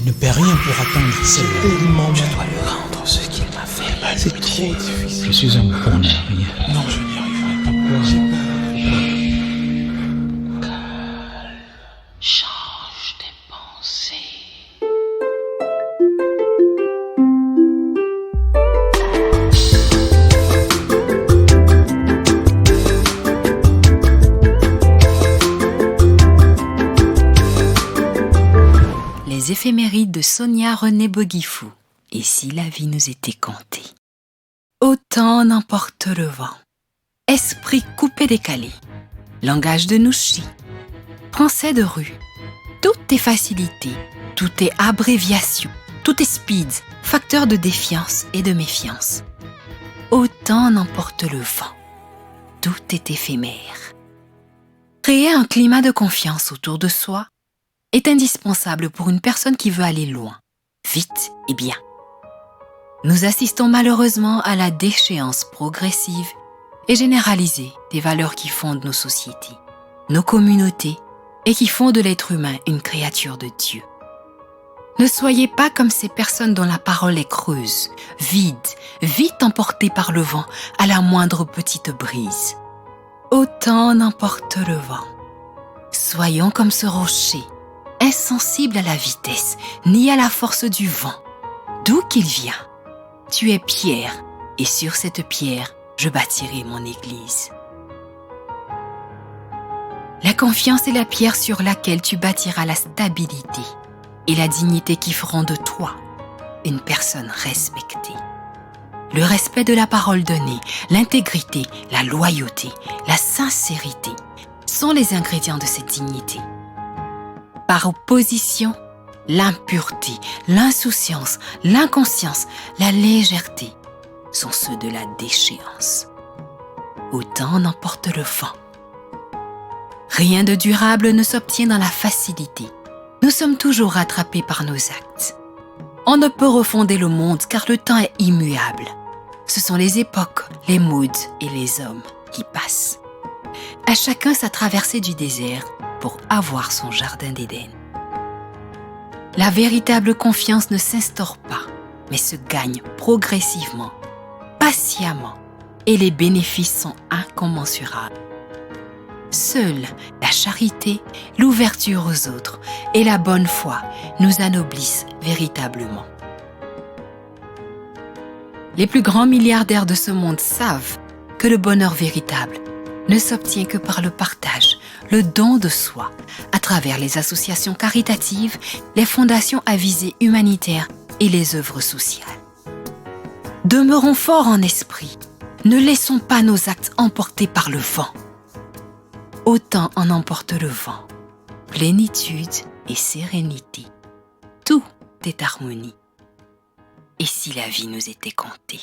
Elle ne paie rien pour attendre celle-là. Je dois lui rendre ce qu'il m'a fait. C'est trop difficile. Je suis un pour ne rien. Non, je n'y arriverai pas. J'ai peur. Change tes pensées. Les éphémérides de Sonia Renée Boguifou. Et si la vie nous était contée? Autant n'emporte le vent. Esprit coupé-décalé. Langage de Nouchi. Français de rue. Tout est facilité. Tout est abréviation. Tout est speed. Facteur de défiance et de méfiance. Autant n'emporte le vent. Tout est éphémère. Créer un climat de confiance autour de soi est indispensable pour une personne qui veut aller loin, vite et bien. Nous assistons malheureusement à la déchéance progressive et généralisée des valeurs qui fondent nos sociétés, nos communautés et qui font de l'être humain une créature de Dieu. Ne soyez pas comme ces personnes dont la parole est creuse, vide, vite emportée par le vent à la moindre petite brise. Autant n'emporte le vent. Soyons comme ce rocher, insensible à la vitesse, ni à la force du vent. D'où qu'il vient, tu es pierre, et sur cette pierre, je bâtirai mon église. La confiance est la pierre sur laquelle tu bâtiras la stabilité et la dignité qui feront de toi une personne respectée. Le respect de la parole donnée, l'intégrité, la loyauté, la sincérité sont les ingrédients de cette dignité. Par opposition, l'impureté, l'insouciance, l'inconscience, la légèreté sont ceux de la déchéance. Autant n'emporte le vent. Rien de durable ne s'obtient dans la facilité. Nous sommes toujours rattrapés par nos actes. On ne peut refonder le monde car le temps est immuable. Ce sont les époques, les modes et les hommes qui passent. À chacun sa traversée du désert pour avoir son jardin d'Éden. La véritable confiance ne s'instaure pas, mais se gagne progressivement, patiemment, et les bénéfices sont incommensurables. Seule la charité, l'ouverture aux autres et la bonne foi nous anoblissent véritablement. Les plus grands milliardaires de ce monde savent que le bonheur véritable ne s'obtient que par le partage, le don de soi, à travers les associations caritatives, les fondations à visée humanitaire et les œuvres sociales. Demeurons forts en esprit, ne laissons pas nos actes emportés par le vent. Autant en emporte le vent, plénitude et sérénité. Tout est harmonie. Et si la vie nous était comptée?